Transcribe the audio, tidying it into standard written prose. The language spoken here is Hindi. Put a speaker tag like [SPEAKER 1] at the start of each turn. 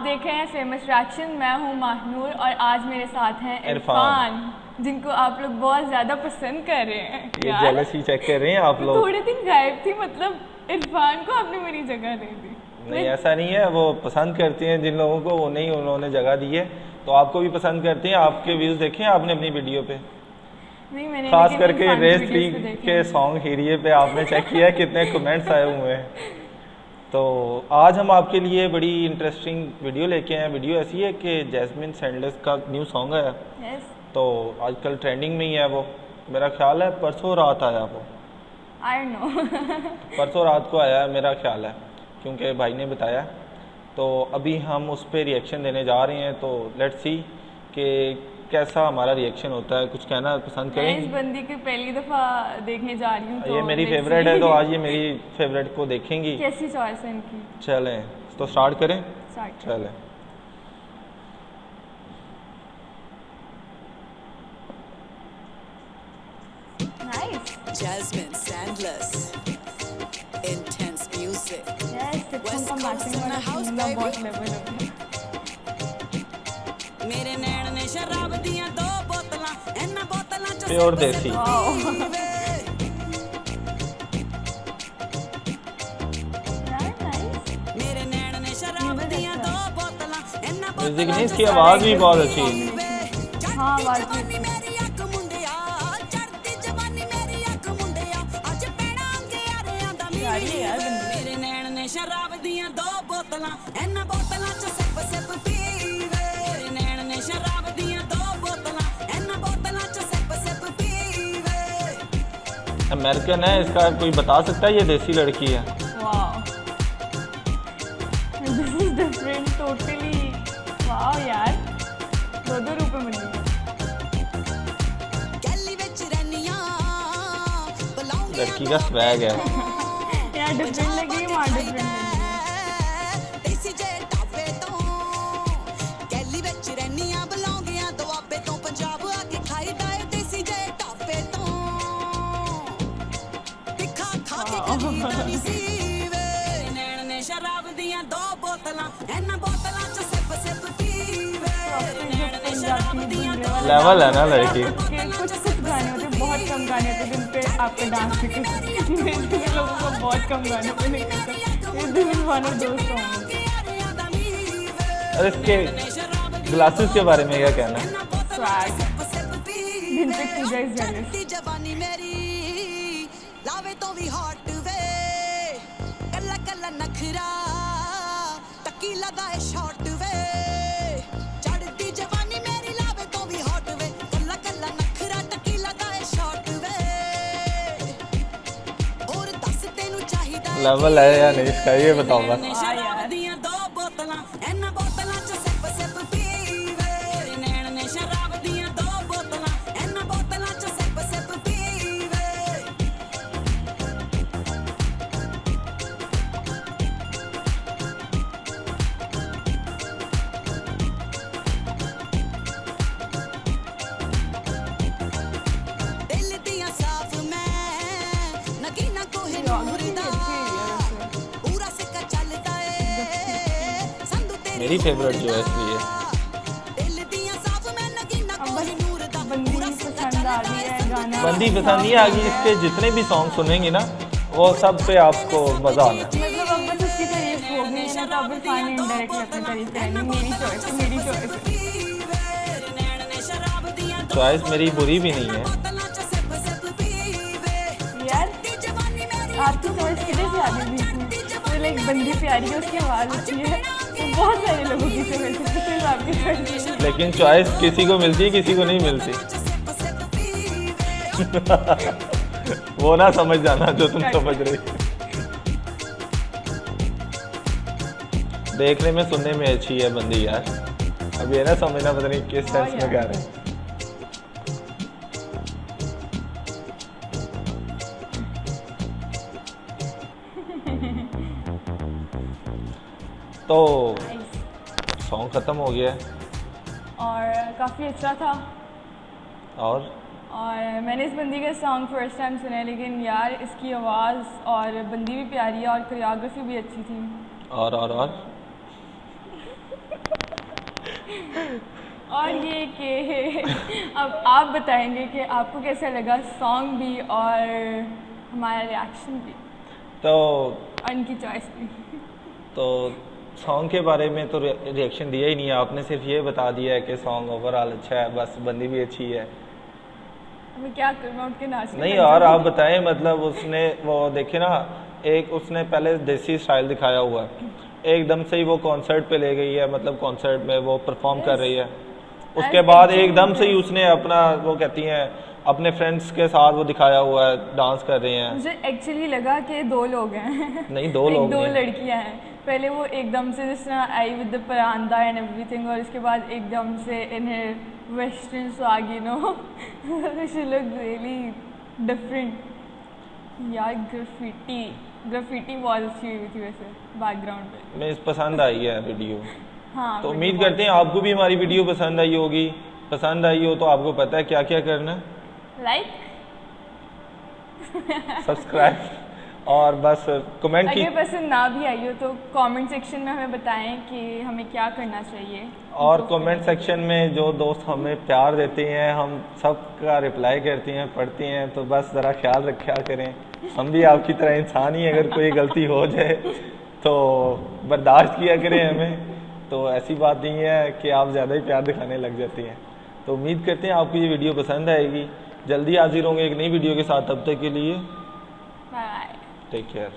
[SPEAKER 1] देख रहे हैं फेमस रिएक्शन। मैं हूँ माहनूर और आज मेरे साथ हैं इरफान, जिनको आप लोग बहुत ज़्यादा पसंद कर रहे हैं।
[SPEAKER 2] ये जेलसी चेक कर रहे हैं आप लोग।
[SPEAKER 1] थोड़े दिन गायब थी, मतलब इरफान को आपने मेरी जगह दे दी।
[SPEAKER 2] नहीं ऐसा नहीं है, वो पसंद करती हैं जिन लोगों को, वो नहीं उन्होंने जगह दी है, तो आपको भी पसंद करती हैं। आपके व्यूज़ देखे हैं आपने अपनी वीडियो पे?
[SPEAKER 1] नहीं मैंने,
[SPEAKER 2] खास करके रेस 3 के सॉन्ग हीरिए पे आपने चेक किया है कितने कमेंट्स आए हुए हैं। तो आज हम आपके लिए बड़ी इंटरेस्टिंग वीडियो लेके आए हैं। वीडियो ऐसी है कि जैस्मिन सैंडलर्स का न्यू सॉन्ग आया, तो आजकल ट्रेंडिंग में ही है वो। मेरा ख्याल है परसों रात आया वो,
[SPEAKER 1] आई नो
[SPEAKER 2] परसों रात को आया है मेरा ख्याल है, क्योंकि भाई ने बताया। तो अभी हम उस पर रिएक्शन देने जा रहे हैं, तो लेट्स सी कि कैसा हमारा रिएक्शन होता है। कुछ कहना पसंद करेंगे?
[SPEAKER 1] मैं इस बंदी की पहली दफ़ा देखने जा रही हूँ, तो
[SPEAKER 2] ये मेरी फेवरेट है, तो आज ये मेरी फेवरेट को देखेंगी।
[SPEAKER 1] कैसी चॉइस है इनकी।
[SPEAKER 2] चलें तो स्टार्ट करें। चलें।
[SPEAKER 1] Nice.
[SPEAKER 3] Jasmine Sandless, intense music.
[SPEAKER 1] Yes,
[SPEAKER 3] West
[SPEAKER 1] का
[SPEAKER 3] Coast
[SPEAKER 1] मैचिंग
[SPEAKER 3] in the
[SPEAKER 1] वाला
[SPEAKER 3] house,
[SPEAKER 1] सीन ना
[SPEAKER 3] baby.
[SPEAKER 1] बहुत लेवल है।
[SPEAKER 3] मेरे नैन ने शराब दियां 2 बोतलां, इन्हां बोतलां च
[SPEAKER 2] प्योर देसी।
[SPEAKER 3] मेरे नैन ने शराब दियां 2 बोतलां, इन्हां
[SPEAKER 2] म्यूजिक नहीं, इसकी आवाज़ भी बहुत अच्छी है।
[SPEAKER 1] हाँ, आवाज़ भी
[SPEAKER 3] जवानी मेरी अख मुंडिया, चढ़ती जवानी मेरी अख मुंडिया, अज पैणा अंगियारियां दा
[SPEAKER 1] प्यारी है यार बंदी।
[SPEAKER 3] मेरे नैन ने शराब दियां 2 बोतलां, इन्हां बोतलां च सिप सिप पीवे। मेरे नैन ने शराब दियां 2 बोतलां, इन्हां बोतलां च सिप सिप पीवे।
[SPEAKER 2] अमेरिकन है, इसका कोई बता सकता है ये देसी लड़की है?
[SPEAKER 1] Wow, this is different totally. Wow यार, 2-2 रुपए मिल गए।
[SPEAKER 3] गली विच रहनियां बुलाऊंगी
[SPEAKER 2] लड़की का स्वैग है।
[SPEAKER 1] यार डिफरेंट लगी, वहाँ डिफरेंट लगी।
[SPEAKER 3] देसी जे ढाबे तो गली विच रहनियां बुलाऊंगियां दुआबे तो, पंजाब आके खाईदा है देसी जे ढाबे तो, तिखा खा के करीदा नहीं सीवे। नैन ने शराब दियां 2 बोतलां, इन्हां बोतलां च सिप सिप पीवे। नैन ने शराब दियां 2
[SPEAKER 2] लेवल है ना लड़की।
[SPEAKER 1] कि कुछ गाने होते हैं, बहुत कम गाने होते हैं जिन पे आपको डांस भी कर सकते हैं। मेरे लोगों को बहुत कम गाने पे नहीं कर सकते। This is one of those songs.
[SPEAKER 2] और इसके ग्लासेस के बारे में क्या कहना है?
[SPEAKER 1] Swag, vintage Pooja is jealous.
[SPEAKER 3] जवानी मेरी लावे तो भी हॉट वे, कल्ला कल्ला नखरा टकी लगाए शॉट वे। चढ़ती जवानी मेरी लावे तो भी हॉट वे, कल्ला कल्ला नखरा टकी लगाए शॉट वे। और दस तेनू चाहिदा
[SPEAKER 2] लेवल है या नहीं इसका, ये बताओ बस।
[SPEAKER 3] शराब दियां 2 बोतलां, इन्हां बोतलां च सिप सिप पीवे। नैन ने शराब दियां 2 बोतलां, इन्हां बोतलां च सिप सिप पीवे। दिल दियां साफ मैं नगीना कोहे नूर दा, पूरा सिक्का चलदा ए संधू तेरी
[SPEAKER 2] मेरी फेवरेट जो है इसलिए।
[SPEAKER 3] दिल दियां साफ मैं नगीना कोहे नूर दा,
[SPEAKER 1] बंदी
[SPEAKER 3] पूरा सिक्का
[SPEAKER 1] पसंद आ
[SPEAKER 3] चलदा
[SPEAKER 1] रही
[SPEAKER 3] ए
[SPEAKER 1] है गाना।
[SPEAKER 2] बंदी पसंद नहीं आ गई, इसके जितने भी सॉन्ग सुनेंगे ना वो सब पे आपको मजा आना है।
[SPEAKER 1] मतलब अब बस उसकी तारीफ हो गई ना, तो अब इरफान ने इनडायरेक्टली अपनी तारीफ करनी। मेरी चॉइस है, मेरी चॉइस है।
[SPEAKER 3] नैन ने शराब दियां 2
[SPEAKER 2] चॉइस मेरी बुरी भी नहीं है।
[SPEAKER 3] बोतलां च सिप सिप पीवे।
[SPEAKER 1] यार
[SPEAKER 3] जवानी मेरी
[SPEAKER 1] आपकी चॉइस किधर से आ गई बीच में? तो लाइक बंदी प्यारी है, उसकी आवाज़ अच्छी है, तो बहुत सारे लोगों की चॉइस है, तो सिर्फ आपकी चॉइस है।
[SPEAKER 2] लेकिन चॉइस किसी को मिलती है, किसी को नहीं मिलती। वो ना समझ जाना जो तुम समझ रही। देखने में सुनने में अच्छी है बंदी यार, अब ये ना समझना पता नहीं किस सेंस में कह रहे हैं। तो सॉन्ग खत्म हो गया है
[SPEAKER 1] और काफ़ी अच्छा था।
[SPEAKER 2] और
[SPEAKER 1] मैंने इस बंदी का सॉन्ग फर्स्ट टाइम सुना है, लेकिन यार इसकी आवाज़ और बंदी भी प्यारी है और कोरियोग्राफी भी अच्छी थी।
[SPEAKER 2] और
[SPEAKER 1] और ये कि अब आप बताएंगे कि आपको कैसा लगा सॉन्ग भी और हमारा रिएक्शन भी
[SPEAKER 2] तो
[SPEAKER 1] और इनकी चॉइस भी।
[SPEAKER 2] तो सॉन्ग के बारे में तो रिएक्शन दिया ही नहीं है आपने, सिर्फ ये बता दिया है कि सॉन्ग ओवरऑल अच्छा है, बस बंदी भी अच्छी है।
[SPEAKER 1] मैं क्या करूँ, मैं उठ के नाचने
[SPEAKER 2] नहीं
[SPEAKER 1] लग
[SPEAKER 2] यार आप
[SPEAKER 1] जाऊँगी।
[SPEAKER 2] बताएं, मतलब उसने वो देखे ना, एक उसने पहले देसी स्टाइल दिखाया हुआ है, एकदम से ही वो कॉन्सर्ट पे ले गई है, मतलब कॉन्सर्ट में वो परफॉर्म कर रही है, उसके बाद एकदम से ही उसने अपना वो कहती हैं अपने फ्रेंड्स के साथ वो दिखाया हुआ है, डांस कर रहे हैं।
[SPEAKER 1] मुझे एक्चुअली लगा कि दो लोग हैं
[SPEAKER 2] नहीं दो लोग
[SPEAKER 1] दो
[SPEAKER 2] नहीं।
[SPEAKER 1] लड़कियां हैं। पहले वो एकदम से जिस तरह आई विद द परांदा एंड एवरीथिंग, और इसके बाद एकदम से इन्हें western swag, you know, she look really different. यार ग्राफिटी बहुत अच्छी हुई थी वैसे बैकग्राउंड पे।
[SPEAKER 2] मैं पसंद आई है वीडियो।
[SPEAKER 1] हाँ
[SPEAKER 2] तो
[SPEAKER 1] वीडियो
[SPEAKER 2] उम्मीद
[SPEAKER 1] बहुत-
[SPEAKER 2] करते हैं आपको भी हमारी वीडियो पसंद आई होगी। पसंद आई हो तो आपको पता है क्या क्या करना है,
[SPEAKER 1] लाइक
[SPEAKER 2] सब्सक्राइब और बस कमेंट की।
[SPEAKER 1] अगर पसंद ना भी आई हो तो कमेंट सेक्शन में हमें बताएं कि हमें क्या करना चाहिए।
[SPEAKER 2] और कमेंट सेक्शन में जो दोस्त हमें प्यार देते हैं हम सबका रिप्लाई करते हैं, पढ़ते हैं, तो बस ज़रा ख्याल रखा करें, हम भी आपकी तरह इंसान ही, अगर कोई गलती हो जाए तो बर्दाश्त किया करें हमें। तो ऐसी बात नहीं है कि आप ज़्यादा ही प्यार दिखाने लग जाते हैं। तो उम्मीद करते हैं आपको ये वीडियो पसंद आएगी। जल्दी हाजिर होंगे एक नई वीडियो के साथ, तब तक के लिए
[SPEAKER 1] बाय।
[SPEAKER 2] Take care.